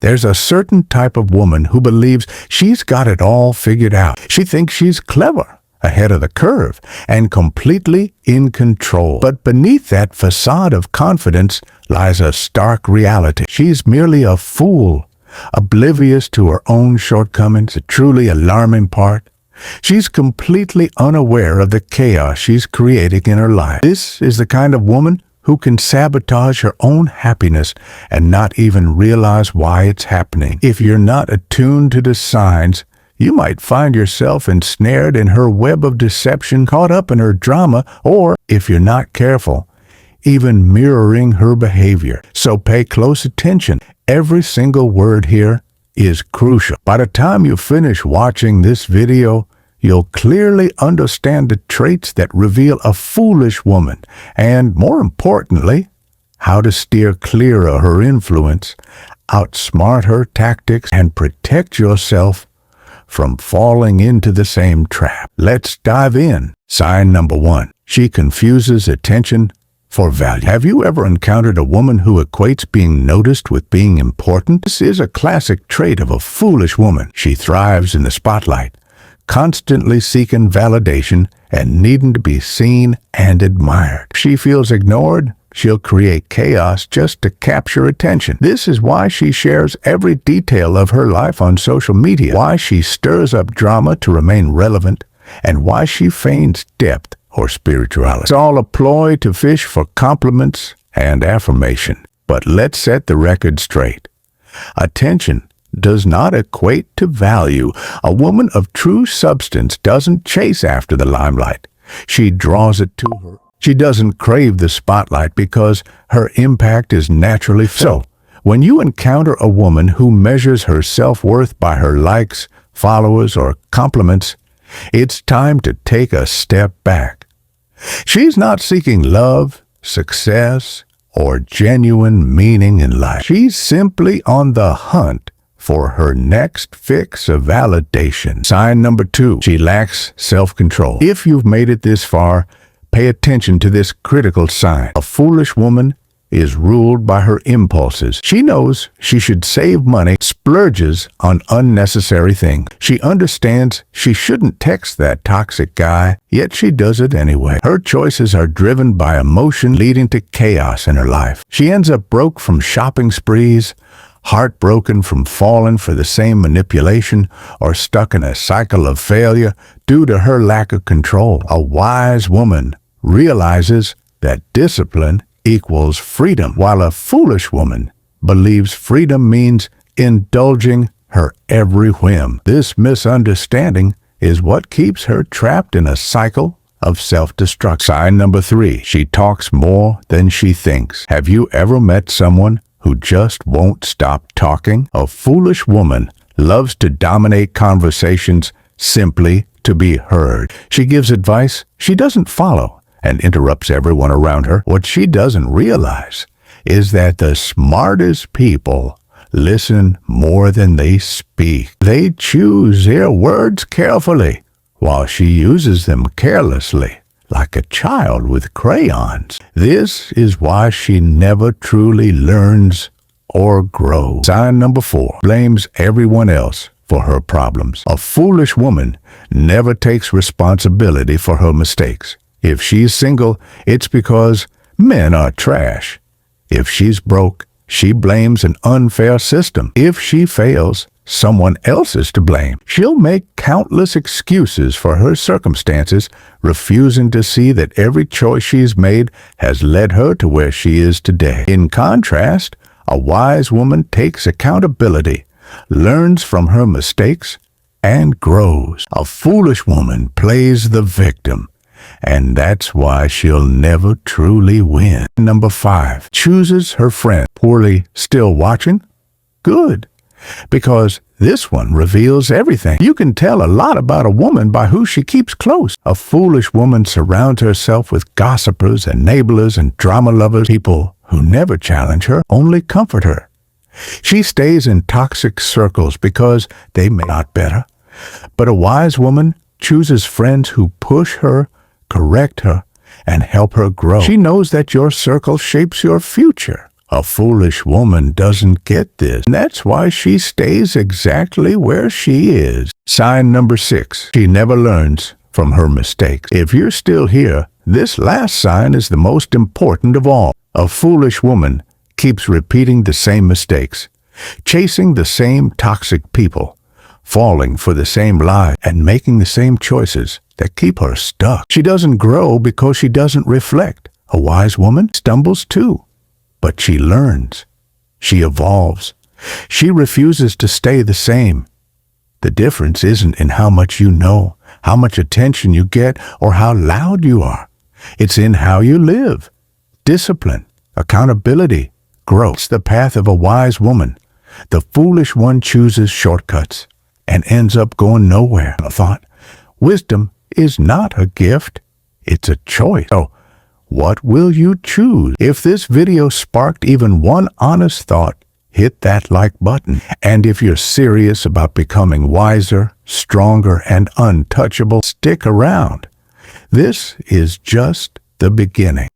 There's a certain type of woman who believes she's got it all figured out. She thinks she's clever, ahead of the curve, and completely in control. But beneath that facade of confidence lies a stark reality. She's merely a fool, oblivious to her own shortcomings. A truly alarming part: she's completely unaware of the chaos she's creating in her life. This is the kind of woman who can sabotage her own happiness and not even realize why it's happening. If you're not attuned to the signs, you might find yourself ensnared in her web of deception, caught up in her drama, or, if you're not careful, even mirroring her behavior. So pay close attention. Every single word here is crucial. By the time you finish watching this video, you'll clearly understand the traits that reveal a foolish woman, and, more importantly, how to steer clear of her influence, outsmart her tactics, and protect yourself from falling into the same trap. Let's dive in. Sign number 1. She confuses attention for value. Have you ever encountered a woman who equates being noticed with being important? This is a classic trait of a foolish woman. She thrives in the spotlight, constantly seeking validation and needing to be seen and admired. If she feels ignored, she'll create chaos just to capture attention. This is why she shares every detail of her life on social media, why she stirs up drama to remain relevant, and why she feigns depth or spirituality. It's all a ploy to fish for compliments and affirmation. But let's set the record straight. Attention does not equate to value. A woman of true substance doesn't chase after the limelight. She draws it to her. She doesn't crave the spotlight because her impact is naturally felt. So, when you encounter a woman who measures her self-worth by her likes, followers, or compliments, it's time to take a step back. She's not seeking love, success, or genuine meaning in life. She's simply on the hunt for her next fix of validation. Sign number 2. She lacks self-control. If you've made it this far, pay attention to this critical sign. A foolish woman is ruled by her impulses. She knows she should save money, splurges on unnecessary things. She understands she shouldn't text that toxic guy, yet she does it anyway. Her choices are driven by emotion, leading to chaos in her life. She ends up broke from shopping sprees, heartbroken from falling for the same manipulation, or stuck in a cycle of failure due to her lack of control. A wise woman realizes that discipline equals freedom, while a foolish woman believes freedom means indulging her every whim. This misunderstanding is what keeps her trapped in a cycle of self-destruction. Sign number 3. She talks more than she thinks. Have you ever met someone who just won't stop talking? A foolish woman loves to dominate conversations simply to be heard. She gives advice she doesn't follow and interrupts everyone around her. What she doesn't realize is that the smartest people listen more than they speak. They choose their words carefully, while she uses them carelessly, like a child with crayons. This is why she never truly learns or grows. Sign number 4. Blames everyone else for her problems. A foolish woman never takes responsibility for her mistakes. If she's single, it's because men are trash. If she's broke, she blames an unfair system. If she fails, someone else is to blame. She'll make countless excuses for her circumstances, refusing to see that every choice she's made has led her to where she is today. In contrast, a wise woman takes accountability, learns from her mistakes, and grows. A foolish woman plays the victim, and that's why she'll never truly win. Number 5. Chooses her friend poorly. Still watching? Good. Because this one reveals everything. You can tell a lot about a woman by who she keeps close. A foolish woman surrounds herself with gossipers, enablers, and drama lovers, people who never challenge her, only comfort her. She stays in toxic circles because they may not better. But a wise woman chooses friends who push her, correct her, and help her grow. She knows that your circle shapes your future, A foolish woman doesn't get this. And that's why she stays exactly where she is. Sign number 6. She never learns from her mistakes. If you're still here, this last sign is the most important of all. A foolish woman keeps repeating the same mistakes, chasing the same toxic people, falling for the same lie, and making the same choices that keep her stuck. She doesn't grow because she doesn't reflect. A wise woman stumbles too, but she learns. She evolves. She refuses to stay the same. The difference isn't in how much you know, how much attention you get, or how loud you are. It's in how you live. Discipline, accountability, growth. It's the path of a wise woman. The foolish one chooses shortcuts and ends up going nowhere. I thought, wisdom is not a gift, it's a choice. So, what will you choose? If this video sparked even one honest thought, hit that like button. And if you're serious about becoming wiser, stronger, and untouchable, stick around. This is just the beginning.